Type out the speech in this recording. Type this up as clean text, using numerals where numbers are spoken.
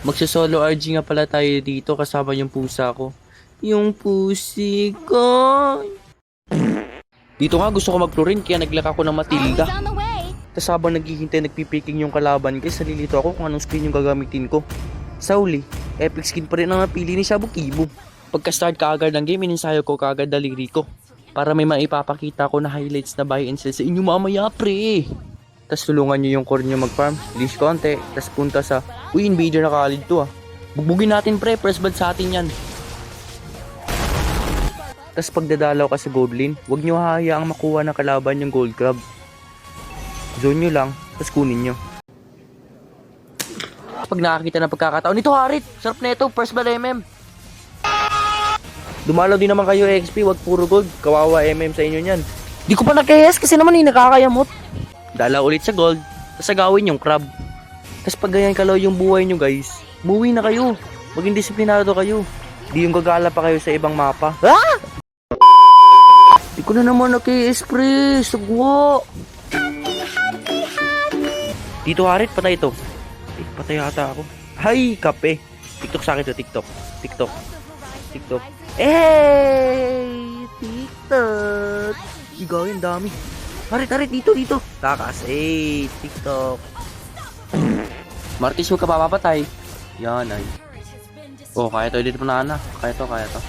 Magsa-solo RG nga pala tayo dito kasama yung pusa ko. Yung pusi ko. Dito nga gusto ko mag-chlorine kaya naglaka ko ng Matilda. Tapos habang naghihintay nagpipiking yung kalaban guys, nalilito ako kung anong skin yung gagamitin ko. Sa uli, epic skin pa rin ang napili ni Shabu Kibo. Pagka-start kaagad ng game, ininsayo ko kaagad daliri ko. Para may maipapakita ko na highlights na buy and sell sa inyo mamaya pre. Tapos tulungan nyo yung core nyo mag-farm, leash konti, tapos punta sa, uy, invader na kaalid to ah. Bugbugin natin pre, first blood sa atin yan. Tapos pagdadalaw ka sa gold lane, huwag nyo hahayaang makuha ng kalaban yung gold crab. Zone nyo lang, tapos kunin nyo. Pag nakakita ng pagkakataon, ito Harit, sarap na ito, first blood MM. Dumalaw din naman kayo XP, wag puro gold, kawawa MM sa inyo nyan. Di ko pa nakayas kasi naman nakakayamot. Dala ulit sa gold, tapos agawin yung crab. Tapos pag ganyan kalaw yung buhay nyo guys, buwi na kayo. Maging disiplinado kayo. Di yung gagala pa kayo sa ibang mapa. Ah! Di ko na naman naki-express. Sagwa. Dito Harit, patay ito. Patay ata ako. Hay, kape. TikTok sa akin to, TikTok. TikTok. TikTok. TikTok. Igawin, dami. Harit, dito. Takas, TikTok. Martis, huwag ka papapatay. Yan, ay. Oh, kaya to, edit mo na, Ana. Kaya to.